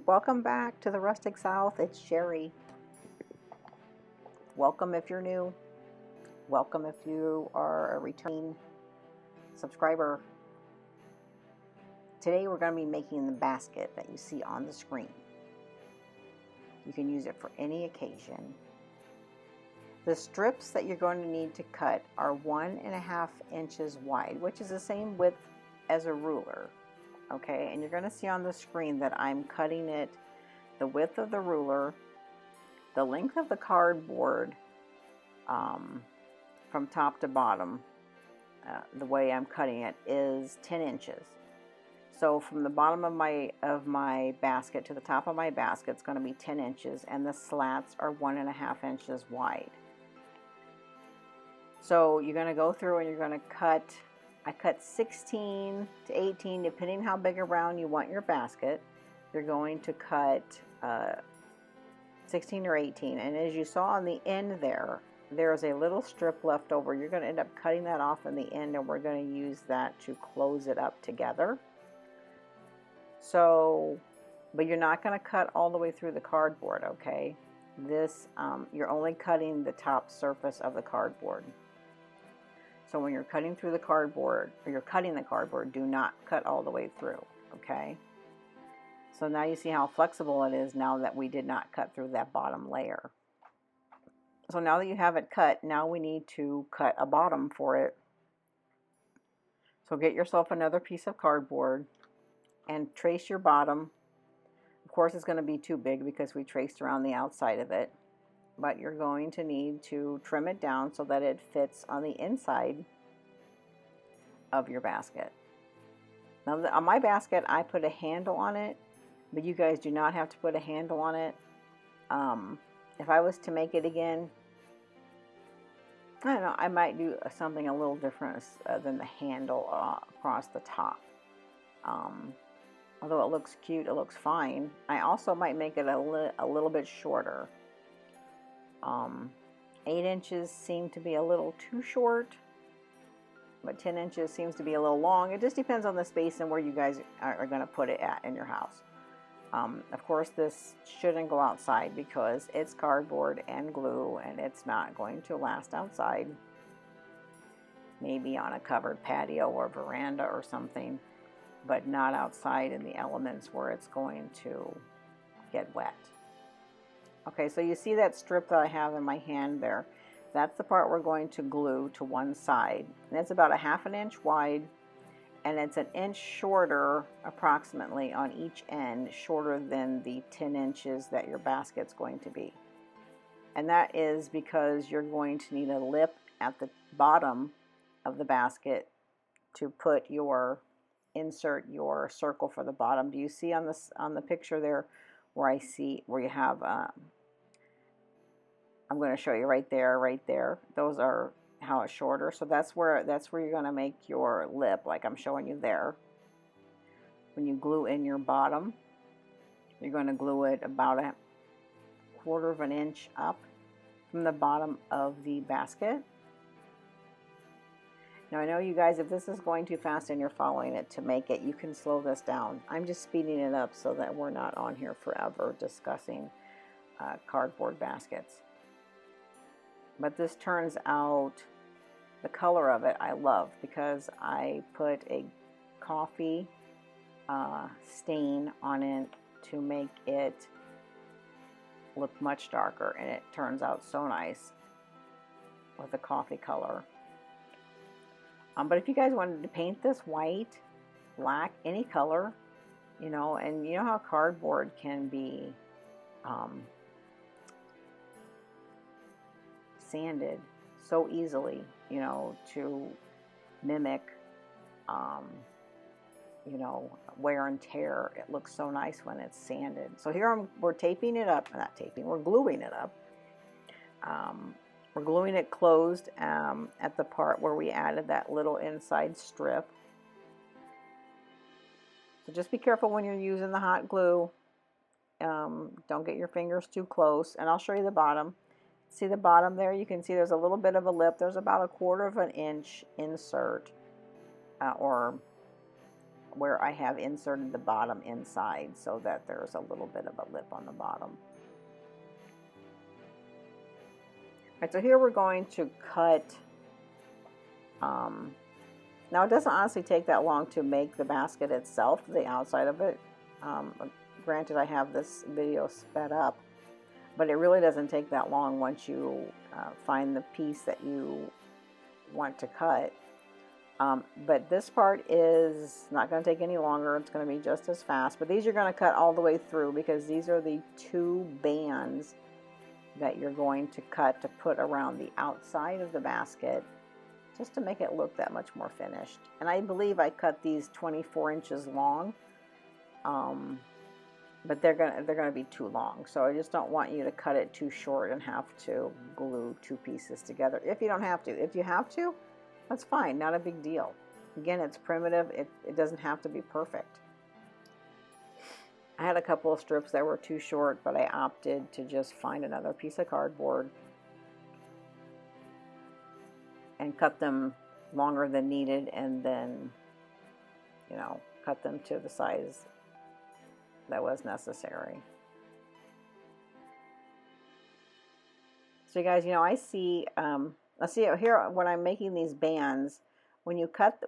welcome back to the Rustic South. It's Sherri. Welcome if you're new. Welcome if you are a returning subscriber. Today we're going to be making the basket that you see on the screen. You can use it for any occasion. The strips that you're going to need to cut are 1.5 inches wide, which is the same width as a ruler. Okay, and you're going to see on the screen that I'm cutting it the width of the ruler, the length of the cardboard from top to bottom. The way I'm cutting it is 10 inches. So from the bottom of my basket to the top of my basket, it's going to be 10 inches, and the slats are 1.5 inches wide. So you're going to go through and you're going to cut. I cut 16 to 18, depending how big around you want your basket. You're going to cut 16 or 18. And as you saw on the end there's a little strip left over. You're going to end up cutting that off in the end, and we're going to use that to close it up together. So, but you're not going to cut all the way through the cardboard, okay? You're only cutting the top surface of the cardboard. So when you're cutting through the cardboard, or you're cutting the cardboard, do not cut all the way through, okay? So now you see how flexible it is now that we did not cut through that bottom layer. So now that you have it cut, now we need to cut a bottom for it. So get yourself another piece of cardboard and trace your bottom. Of course, it's going to be too big because we traced around the outside of it. But you're going to need to trim it down so that it fits on the inside of your basket. Now on my basket, I put a handle on it, but you guys do not have to put a handle on it. If I was to make it again, I don't know, I might do something a little different than the handle across the top. Although it looks cute, it looks fine. I also might make it a little bit shorter. 8 inches seem to be a little too short, but 10 inches seems to be a little long. It just depends on the space and where you guys are going to put it at in your house. Of course, this shouldn't go outside because it's cardboard and glue, and it's not going to last outside. Maybe on a covered patio or veranda or something, but not outside in the elements where it's going to get wet. Okay, so you see that strip that I have in my hand there? That's the part we're going to glue to one side. And it's about 1/2 inch wide, and it's 1 inch shorter approximately on each end, shorter than the 10 inches that your basket's going to be. And that is because you're going to need a lip at the bottom of the basket to insert your circle for the bottom. Do you see on the picture there where you have I'm going to show you right there. Those are how it's shorter. So that's where you're going to make your lip, like I'm showing you there. When you glue in your bottom, you're going to glue it about 1/4 inch up from the bottom of the basket. Now I know you guys, if this is going too fast and you're following it to make it, you can slow this down. I'm just speeding it up so that we're not on here forever discussing cardboard baskets. But this turns out, the color of it I love because I put a coffee stain on it to make it look much darker, and it turns out so nice with the coffee color. But if you guys wanted to paint this white, black, any color, and you know how cardboard can be sanded so easily, to mimic, wear and tear. It looks so nice when it's sanded. So here we're taping it up, we're gluing it up. We're gluing it closed at the part where we added that little inside strip. So just be careful when you're using the hot glue. Don't get your fingers too close. And I'll show you the bottom. See the bottom there? You can see there's a little bit of a lip. There's about 1/4 inch insert or where I have inserted the bottom inside so that there's a little bit of a lip on the bottom. All right, so here we're going to cut. Now it doesn't honestly take that long to make the basket itself, the outside of it. Granted, I have this video sped up, but it really doesn't take that long once you find the piece that you want to cut. But this part is not going to take any longer. It's going to be just as fast. But these you're going to cut all the way through because these are the 2 bands that you're going to cut to put around the outside of the basket, just to make it look that much more finished. And I believe I cut these 24 inches long, but they're gonna be too long. So I just don't want you to cut it too short and have to glue 2 pieces together. If you don't have to. If you have to, that's fine, not a big deal. Again, it's primitive. It doesn't have to be perfect. I had a couple of strips that were too short, but I opted to just find another piece of cardboard and cut them longer than needed, and then, you know, cut them to the size that was necessary. So you guys, you know, I see here when I'm making these bands, when you cut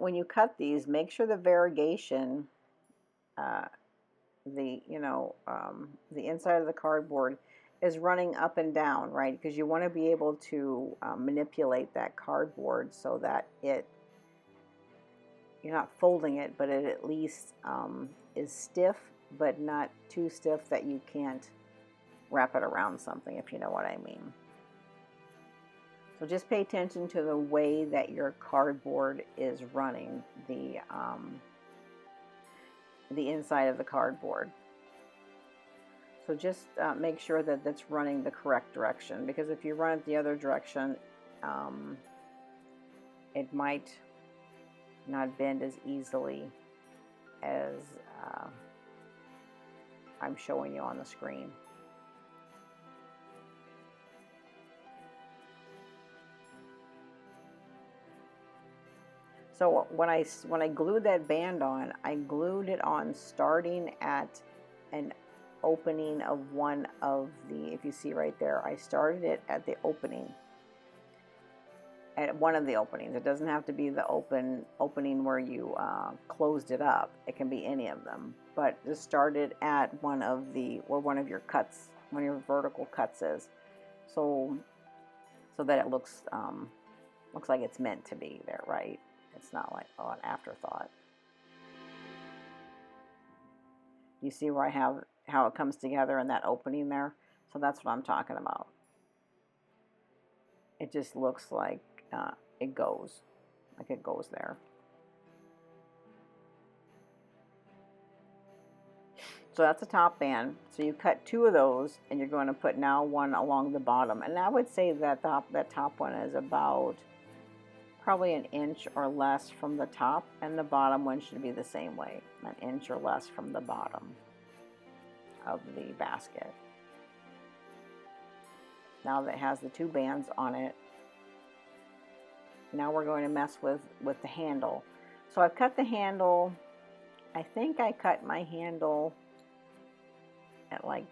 these, make sure the variegation, the inside of the cardboard is running up and down, right? Because you want to be able to manipulate that cardboard so that you're not folding it, but it at least is stiff, but not too stiff that you can't wrap it around something, if you know what I mean. So just pay attention to the way that your cardboard is running, the inside of the cardboard. So just make sure that it's running the correct direction, because if you run it the other direction, it might not bend as easily as I'm showing you on the screen. So when I glued that band on, I glued it on starting at an opening of one of the, if you see right there, I started it at the opening, at one of the openings. It doesn't have to be the opening where you closed it up. It can be any of them, but just started at one of your cuts, one of your vertical cuts is, so that it looks like it's meant to be there, right? It's not like, oh, an afterthought. You see where I have how it comes together in that opening there? So that's what I'm talking about. It just looks like it goes there. So that's the top band. So you cut 2 of those, and you're going to put now one along the bottom. And I would say that that top one is about probably an inch or less from the top, and the bottom one should be the same way, an inch or less from the bottom of the basket. Now that it has the 2 bands on it, now we're going to mess with the handle. So I've cut the handle, I think I cut my handle at like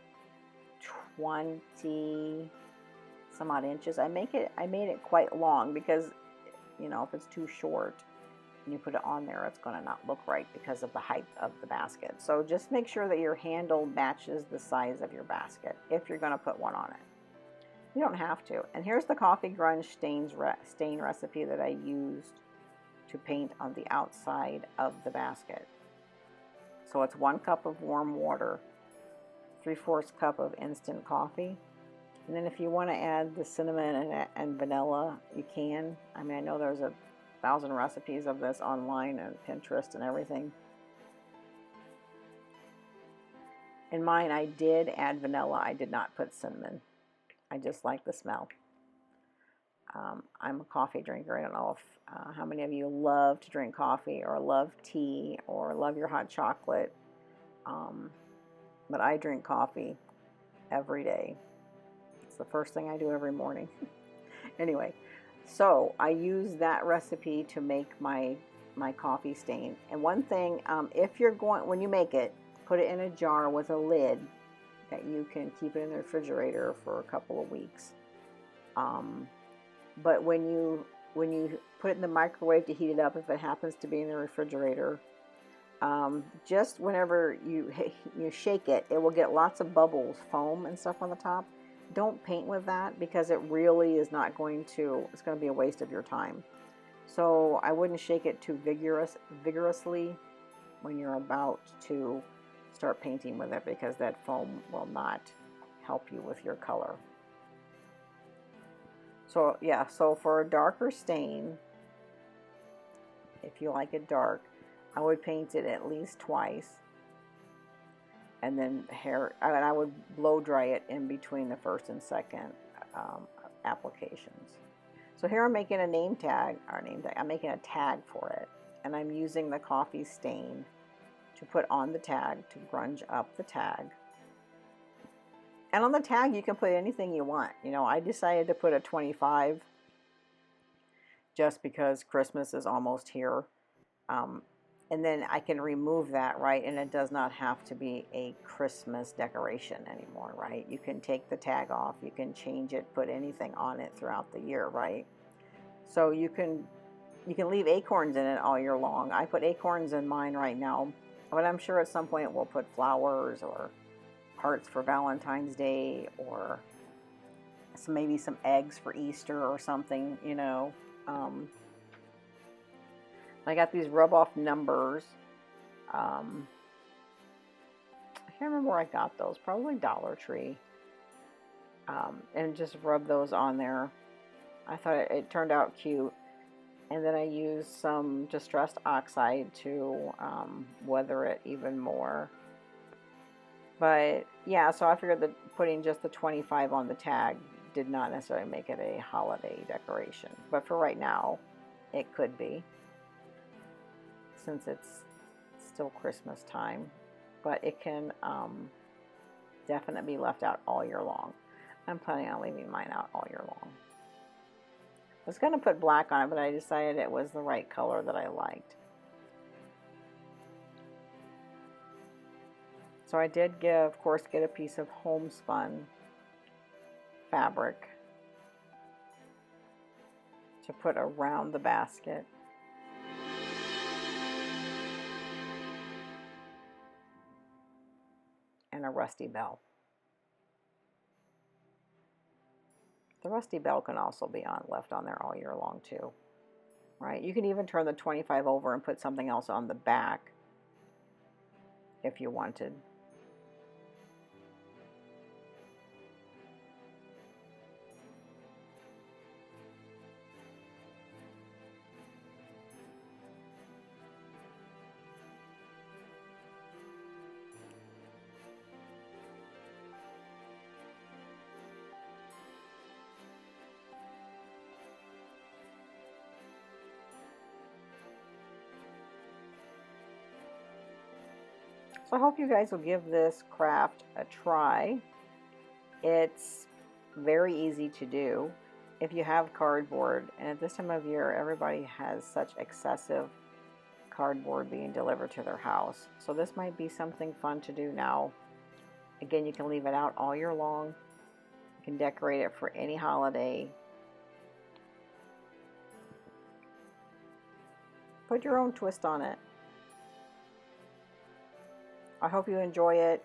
20 some odd inches. I made it quite long because, you know, if it's too short and you put it on there, it's going to not look right because of the height of the basket. So just make sure that your handle matches the size of your basket if you're going to put one on it. You don't have to. And here's the Coffee Grunge stain recipe that I used to paint on the outside of the basket. So it's 1 cup of warm water, 3/4 cup of instant coffee. And then if you want to add the cinnamon and vanilla, you can. I mean, I know there's 1,000 recipes of this online and Pinterest and everything. In mine, I did add vanilla. I did not put cinnamon. I just like the smell. I'm a coffee drinker. I don't know if how many of you love to drink coffee or love tea or love your hot chocolate. But I drink coffee every day. It's the first thing I do every morning. Anyway, so I use that recipe to make my my coffee stain. And one thing, if you're going, when you make it, put it in a jar with a lid that you can keep it in the refrigerator for a couple of weeks. But when you put it in the microwave to heat it up, if it happens to be in the refrigerator, just whenever you shake it, it will get lots of bubbles, foam and stuff on the top. Don't paint with that because it really is not going to, it's going to be a waste of your time. So I wouldn't shake it too vigorously when you're about to start painting with it, because that foam will not help you with your color. So yeah, so for a darker stain, if you like it dark, I would paint it at least twice, and then I would blow dry it in between the first and second applications. So here I'm making a name tag, I'm making a tag for it, and I'm using the coffee stain to put on the tag, to grunge up the tag. And on the tag you can put anything you want. You know, I decided to put a 25 just because Christmas is almost here. And then I can remove that, right? And it does not have to be a Christmas decoration anymore, right? You can take the tag off, you can change it, put anything on it throughout the year, right? So you can leave acorns in it all year long. I put acorns in mine right now, but I'm sure at some point we'll put flowers or hearts for Valentine's Day, or maybe some eggs for Easter or something, you know. I got these rub-off numbers. I can't remember where I got those. Probably Dollar Tree. And just rub those on there. I thought it turned out cute. And then I used some distressed oxide to weather it even more. But yeah, so I figured that putting just the 25 on the tag did not necessarily make it a holiday decoration. But for right now, it could be, since it's still Christmas time. But it can definitely be left out all year long. I'm planning on leaving mine out all year long. I was going to put black on it, but I decided it was the right color that I liked. So I did, of course, get a piece of homespun fabric to put around the basket. And a rusty bell. The rusty bell can also be left on there all year long too, right? You can even turn the 25 over and put something else on the back if you wanted. So I hope you guys will give this craft a try. It's very easy to do if you have cardboard. And at this time of year, everybody has such excessive cardboard being delivered to their house. So this might be something fun to do now. Again, you can leave it out all year long. You can decorate it for any holiday. Put your own twist on it. I hope you enjoy it.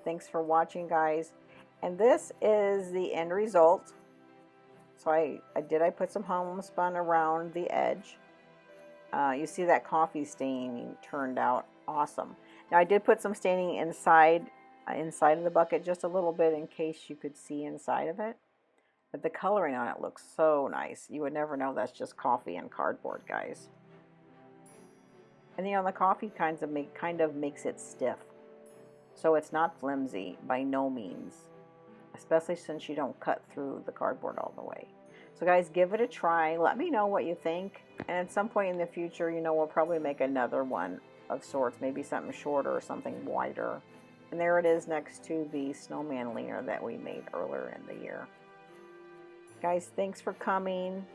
Thanks for watching, guys. And this is the end result. So I put some homespun around the edge. You see that coffee staining turned out awesome. Now I did put some staining inside of the bucket, just a little bit in case you could see inside of it. But the coloring on it looks so nice. You would never know that's just coffee and cardboard, guys. And you know, the coffee kind of makes it stiff. So it's not flimsy by no means. Especially since you don't cut through the cardboard all the way. So guys, give it a try. Let me know what you think. And at some point in the future, you know, we'll probably make another one of sorts. Maybe something shorter or something wider. And there it is next to the snowman leaner that we made earlier in the year. Guys, thanks for coming,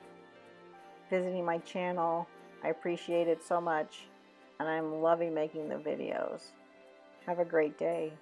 visiting my channel. I appreciate it so much, and I'm loving making the videos. Have a great day.